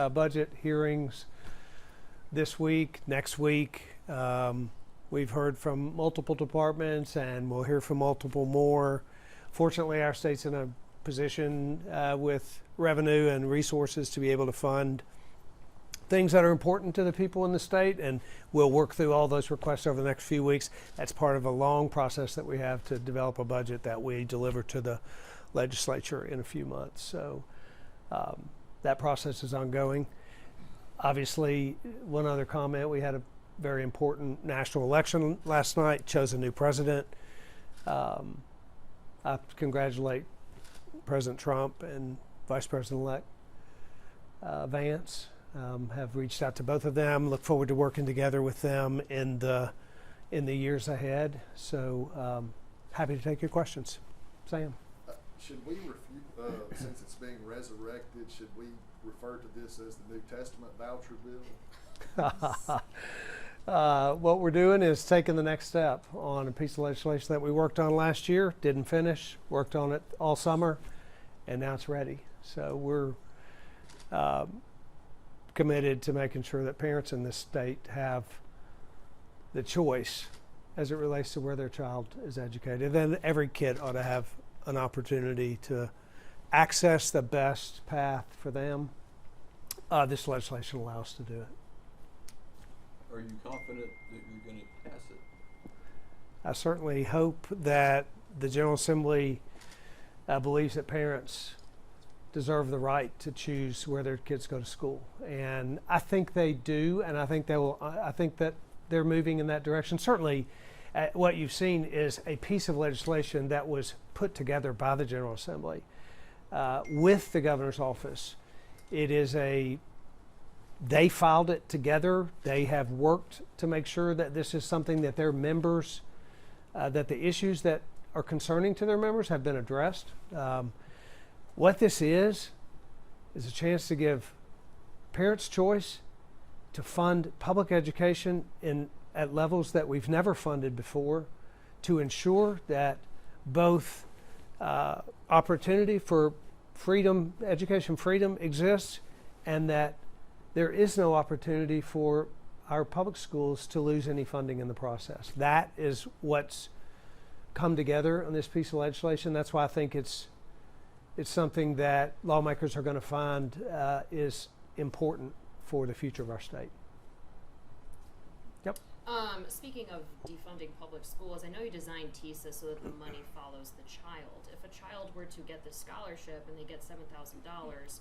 budget hearings this week, next week. We've heard from multiple departments, and we'll hear from multiple more. Fortunately, our state's in a position with revenue and resources to be able to fund things that are important to the people in the state, and we'll work through all those requests over the next few weeks. That's part of a long process that we have to develop a budget that we deliver to the legislature in a few months. So that process is ongoing. Obviously, one other comment, we had a very important national election last night, chose a new president. I congratulate President Trump and Vice President-elect Vance. Have reached out to both of them. Look forward to working together with them in the years ahead. So happy to take your questions. Sam. Should we since it's being resurrected, should we refer to this as the New Testament voucher bill? What we're doing is taking the next step on a piece of legislation that we worked on last year, didn't finish, worked on it all summer, and now it's ready. So we're committed to making sure that parents in this state have the choice as it relates to where their child is educated. And every kid ought to have an opportunity to access the best path for them. This legislation allows us to do it. Are you confident that you're going to pass it? I certainly hope that the General Assembly believes that parents deserve the right to choose where their kids go to school, and I think they do, and I think they will. I think that they're moving in that direction. Certainly, what you've seen is a piece of legislation that was put together by the General Assembly with the governor's office. It is they filed it together. They have worked to make sure that this is something that their members, that the issues that are concerning to their members have been addressed. What this is a chance to give parents choice to fund public education at levels that we've never funded before, to ensure that both opportunity for freedom, education freedom exists, and that there is no opportunity for our public schools to lose any funding in the process. That is what's come together on this piece of legislation. That's why I think it's something that lawmakers are going to find is important for the future of our state. Yep. Speaking of defunding public schools, I know you designed TISA so that the money follows the child. If a child were to get the scholarship and they get $7,000,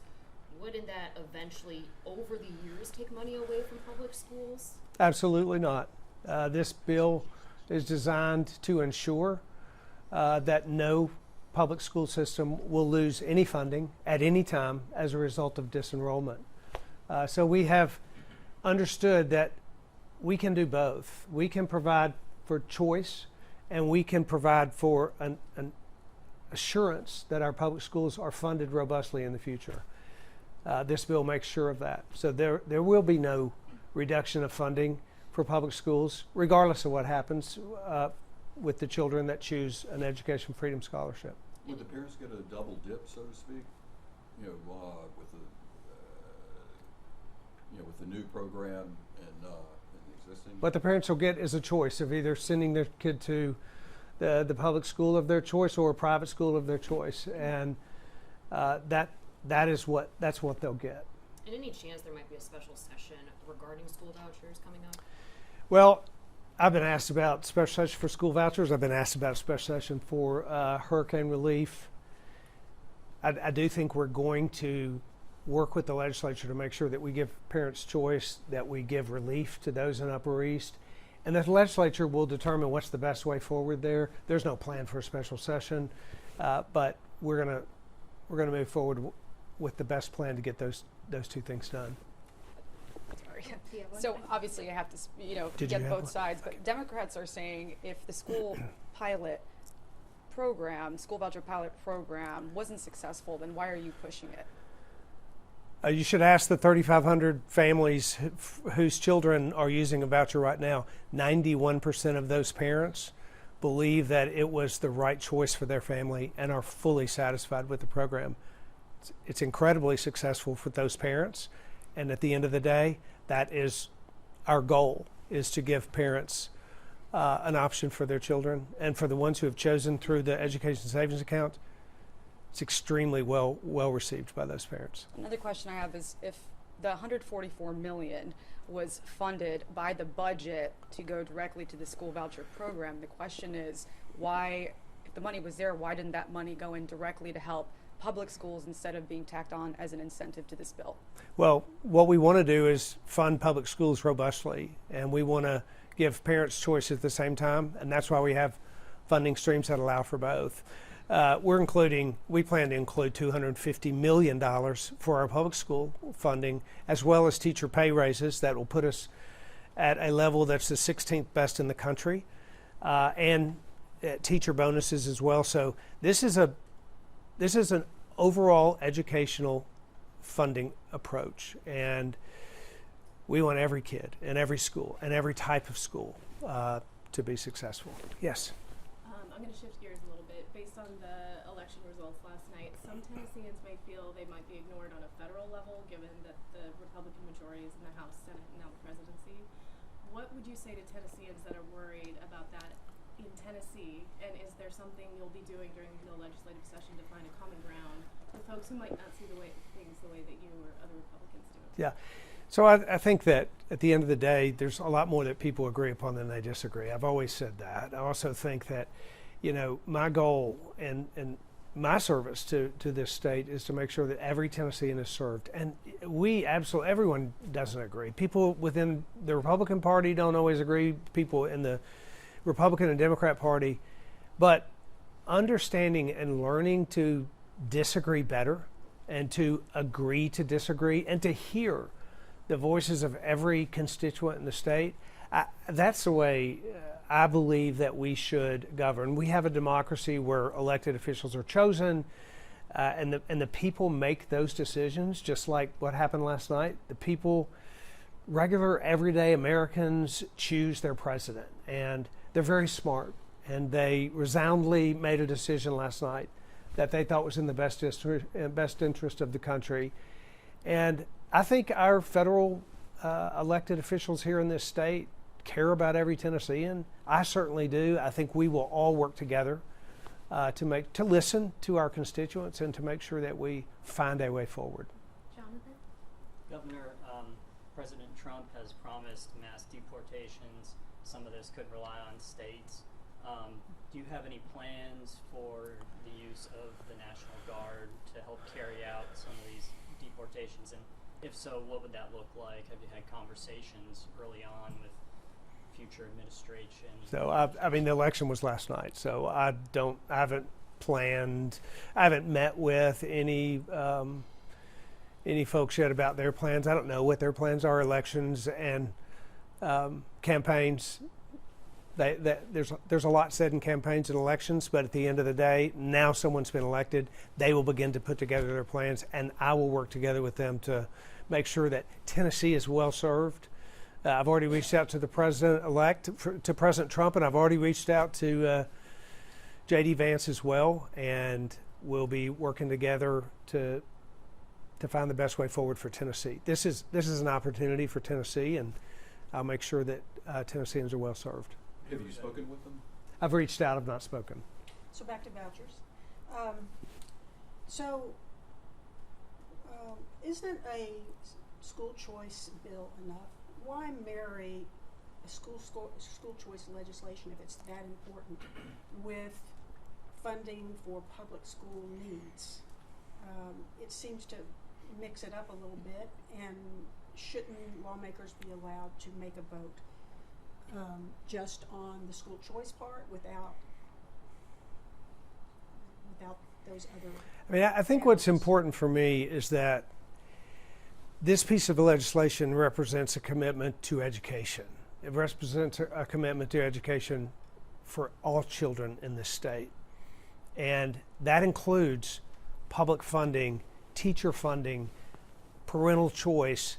wouldn't that eventually, over the years, take money away from public schools? Absolutely not. This bill is designed to ensure that no public school system will lose any funding at any time as a result of disenrollment. So we have understood that we can do both. We can provide for choice, and we can provide for an assurance that our public schools are funded robustly in the future. This bill makes sure of that. So there will be no reduction of funding for public schools, regardless of what happens with the children that choose an education freedom scholarship. Would the parents get a double dip, so to speak? With the new program and the existing? What the parents will get is a choice of either sending their kid to the public school of their choice or a private school of their choice, and that's what they'll get. And any chance there might be a special session regarding school vouchers coming up? Well, I've been asked about special session for school vouchers. I've been asked about a special session for hurricane relief. I do think we're going to work with the legislature to make sure that we give parents choice, that we give relief to those in Upper East, and the legislature will determine what's the best way forward there. There's no plan for a special session, but we're gonna move forward with the best plan to get those two things done. Sorry. So obviously I have to get both sides, but Democrats are saying if the school voucher pilot program wasn't successful, then why are you pushing it? You should ask the 3,500 families whose children are using a voucher right now. 91% of those parents believe that it was the right choice for their family and are fully satisfied with the program. It's incredibly successful for those parents, And at the end of the day, that is our goal, is to give parents an option for their children. And for the ones who have chosen through the education savings account, it's extremely well received by those parents. Another question I have is, if the $144 million was funded by the budget to go directly to the school voucher program, the question is, why, if the money was there, why didn't that money go in directly to help public schools instead of being tacked on as an incentive to this bill? Well, what we want to do is fund public schools robustly, and we want to give parents choice at the same time, and that's why we have funding streams that allow for both. We plan to include $250 million for our public school funding, as well as teacher pay raises that will put us at a level that's the 16th best in the country, and teacher bonuses as well. So this is an overall educational funding approach, and we want every kid in every school and every type of school to be successful. Yes. I'm going to shift gears a little bit. Based on the election results last night, some Tennesseans may feel they might be ignored on a federal level, given that the Republican majority is in the House, Senate, and now the presidency. What would you say to Tennesseans that are worried about that in Tennessee? And is there something you'll be doing during the legislative session to find a common ground with folks who might not see things the way that you or other Republicans do? Yeah. So I think that at the end of the day, there's a lot more that people agree upon than they disagree. I've always said that. I also think that, my goal and my service to this state is to make sure that every Tennessean is served. And everyone doesn't agree. People within the Republican Party don't always agree. People in the Republican and Democrat Party. But understanding and learning to disagree better and to agree to disagree and to hear the voices of every constituent in the state, that's the way I believe that we should govern. We have a democracy where elected officials are chosen, and the people make those decisions, just like what happened last night. The people, regular, everyday Americans, choose their president, and they're very smart, and they resoundingly made a decision last night that they thought was in the best interest of the country. And I think our federal elected officials here in this state care about every Tennessean. I certainly do. I think we will all work together to listen to our constituents and to make sure that we find a way forward. Jonathan? Governor, President Trump has promised mass deportations. Some of this could rely on states. Do you have any plans for the use of the National Guard to help carry out some of these deportations? And if so, what would that look like? Have you had conversations early on with future administration? So, the election was last night, so I haven't met with any folks yet about their plans. I don't know what their plans are. Elections and campaigns, there's a lot said in campaigns and elections, but at the end of the day, now someone's been elected, they will begin to put together their plans, and I will work together with them to make sure that Tennessee is well served. I've already reached out to the president-elect, to President Trump, and I've already reached out to J.D. Vance as well, and we'll be working together to find the best way forward for Tennessee. This is an opportunity for Tennessee, and I'll make sure that Tennesseans are well served. Have you spoken with them? I've reached out. I've not spoken. So back to vouchers. Isn't a school choice bill enough? Why marry a school choice legislation, if it's that important, with funding for public school needs? It seems to mix it up a little bit, and shouldn't lawmakers be allowed to make a vote just on the school choice part without those other? I think what's important for me is that this piece of legislation represents a commitment to education. It represents a commitment to education for all children in this state. And that includes public funding, teacher funding, parental choice.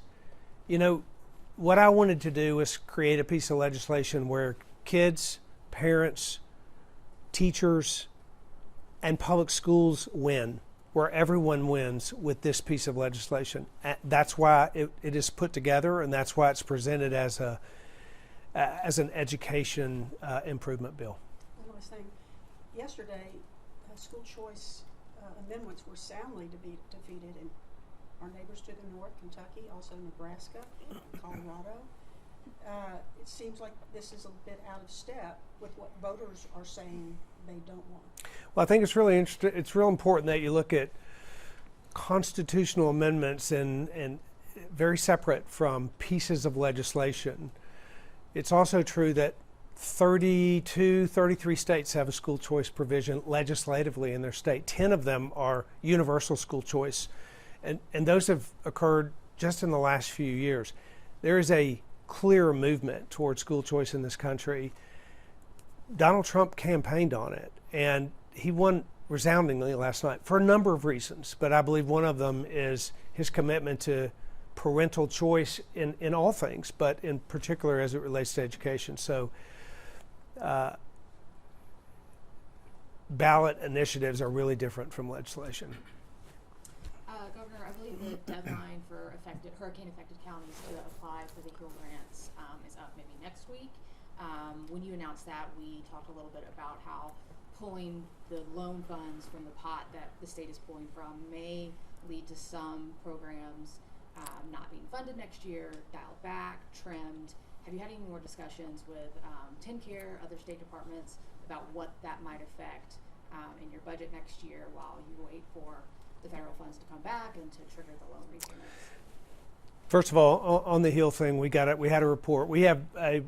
What I wanted to do was create a piece of legislation where kids, parents, teachers, and public schools win, where everyone wins with this piece of legislation. That's why it is put together, and that's why it's presented as an education improvement bill. One last thing. Yesterday, school choice amendments were soundly defeated in our neighbors to the north, Kentucky, also Nebraska, Colorado. It seems like this is a bit out of step with what voters are saying they don't want. Well, I think it's really interesting. It's real important that you look at constitutional amendments and very separate from pieces of legislation. It's also true that 33 states have a school choice provision legislatively in their state. 10 of them are universal school choice, and those have occurred just in the last few years. There is a clear movement towards school choice in this country. Donald Trump campaigned on it, and he won resoundingly last night for a number of reasons, but I believe one of them is his commitment to parental choice in all things, but in particular as it relates to education. So ballot initiatives are really different from legislation. Governor, I believe the deadline for hurricane-affected counties to apply for the HEAL grants is up maybe next week. When you announced that, we talked a little bit about how pulling the loan funds from the pot that the state is pulling from may lead to some programs not being funded next year, dialed back, trimmed. Have you had any more discussions with TennCare, other state departments, about what that might affect in your budget next year while you wait for the federal funds to come back and to trigger the loan repayments? First of all, on the HEAL thing, we had a report. We have a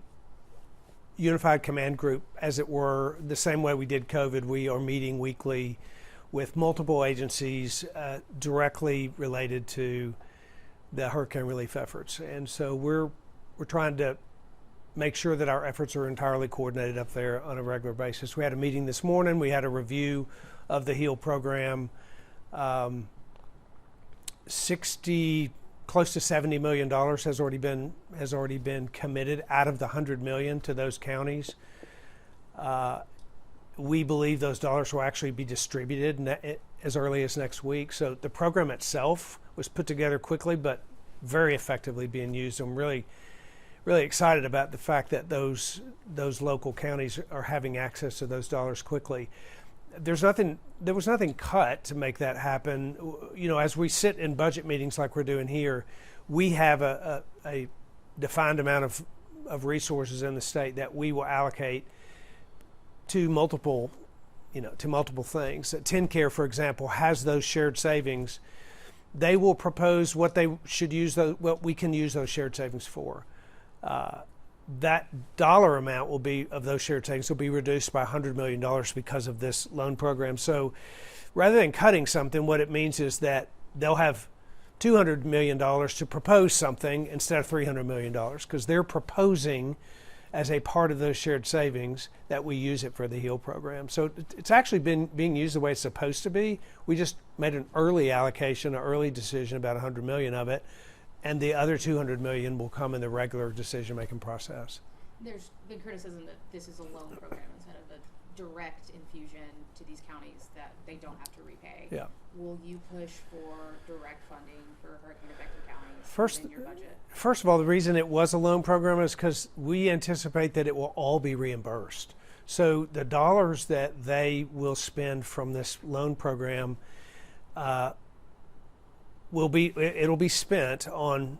unified command group, as it were, the same way we did COVID. We are meeting weekly with multiple agencies directly related to the hurricane relief efforts, and so we're trying to make sure that our efforts are entirely coordinated up there on a regular basis. We had a meeting this morning. We had a review of the HEAL program. Close to $70 million has already been committed out of the $100 million to those counties. We believe those dollars will actually be distributed as early as next week. So the program itself was put together quickly, but very effectively being used. I'm really excited about the fact that those local counties are having access to those dollars quickly. There was nothing cut to make that happen. You know, as we sit in budget meetings like we're doing here, we have a defined amount of resources in the state that we will allocate to multiple things. TennCare, for example, has those shared savings. They will propose what what we can use those shared savings for. That dollar amount of those shared savings will be reduced by $100 million because of this loan program. So rather than cutting something, what it means is that they'll have $200 million to propose something instead of $300 million, because they're proposing as a part of those shared savings that we use it for the HEAL program. So it's actually been being used the way it's supposed to be. We just made an early allocation, an early decision about $100 million of it, and the other $200 million will come in the regular decision-making process. There's been criticism that this is a loan program instead of a direct infusion to these counties that they don't have to repay. Yeah. Will you push for direct funding for hurricane-affected counties in your budget? First of all, the reason it was a loan program is because we anticipate that it will all be reimbursed. So the dollars that they will spend from this loan program it'll be spent on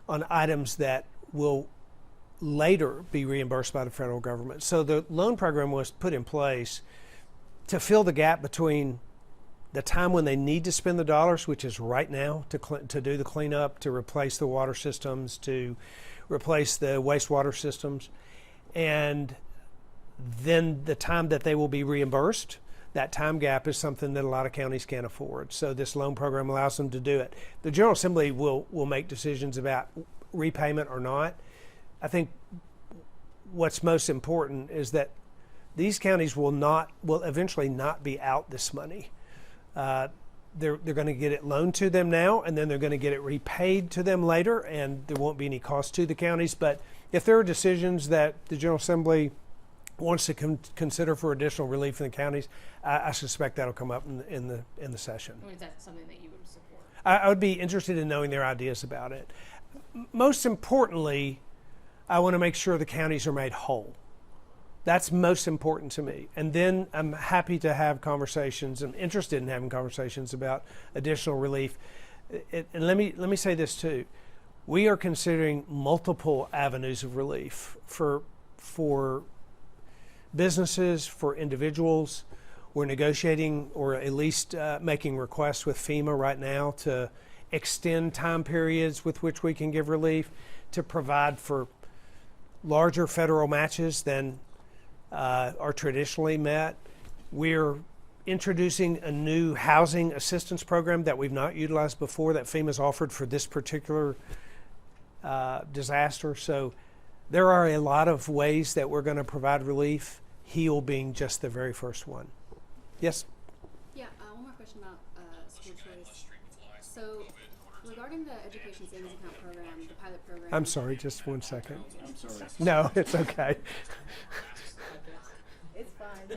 items that will later be reimbursed by the federal government. So the loan program was put in place to fill the gap between the time when they need to spend the dollars, which is right now, to do the cleanup, to replace the water systems, to replace the wastewater systems, and then the time that they will be reimbursed. That time gap is something that a lot of counties can't afford. So this loan program allows them to do it. The General Assembly will make decisions about repayment or not. I think what's most important is that these counties will eventually not be out this money. They're going to get it loaned to them now, and then they're going to get it repaid to them later, and there won't be any cost to the counties. But if there are decisions that the General Assembly wants to consider for additional relief in the counties, I suspect that'll come up in the session. Or is that something that you would support? I would be interested in knowing their ideas about it. Most importantly, I want to make sure the counties are made whole. That's most important to me. And then I'm happy to have conversations. I'm interested in having conversations about additional relief. And let me say this too. We are considering multiple avenues of relief for businesses, for individuals. We're negotiating, or at least making requests with FEMA right now to extend time periods with which we can give relief, to provide for larger federal matches than are traditionally met. We're introducing a new housing assistance program that we've not utilized before that FEMA's offered for this particular disaster. So there are a lot of ways that we're going to provide relief, HEAL being just the very first one. Yes? Yeah, one more question about school choice. So regarding the education savings account program, the pilot program. I'm sorry, just 1 second. I'm sorry. No, it's okay. It's fine.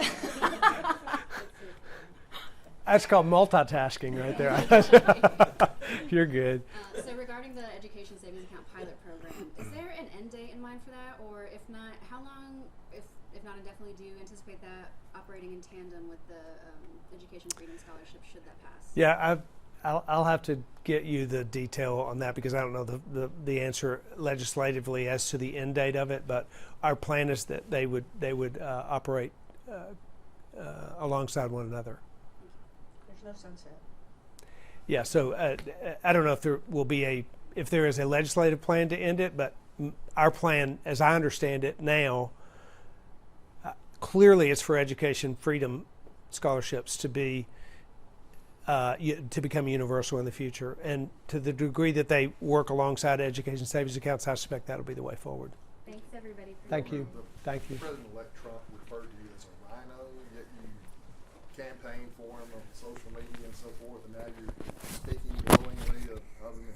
That's called multitasking right there. You're good. So regarding the education savings account pilot program, is there an end date in mind for that, or if not, how long, if not indefinitely, do you anticipate that operating in tandem with the education freedom scholarship should that pass? Yeah, I'll have to get you the detail on that because I don't know the answer legislatively as to the end date of it. But our plan is that they would operate alongside one another. There's no sunset. Yeah, so I don't know if there is a legislative plan to end it, but our plan, as I understand it now, clearly it's for education freedom scholarships to become universal in the future, and to the degree that they work alongside education savings accounts, I suspect that'll be the way forward. Thanks everybody. Thank you. Thank you. President-elect Trump referred to you as a rhino, yet you campaigned for him on social media and so forth, and now you're speaking glowingly of him.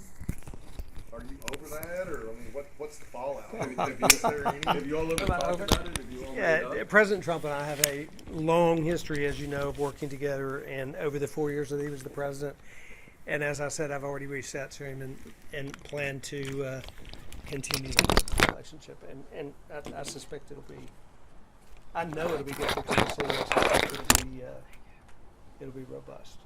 Are you over that, or I mean, what's the fallout? Have you all ever talked about it? Have you all made Yeah, up? President Trump and I have a long history, as you know, of working together, and over the 4 years that he was the president. And as I said, I've already reached out to him and plan to continue that relationship. And I suspect I know it'll be good because it'll be robust.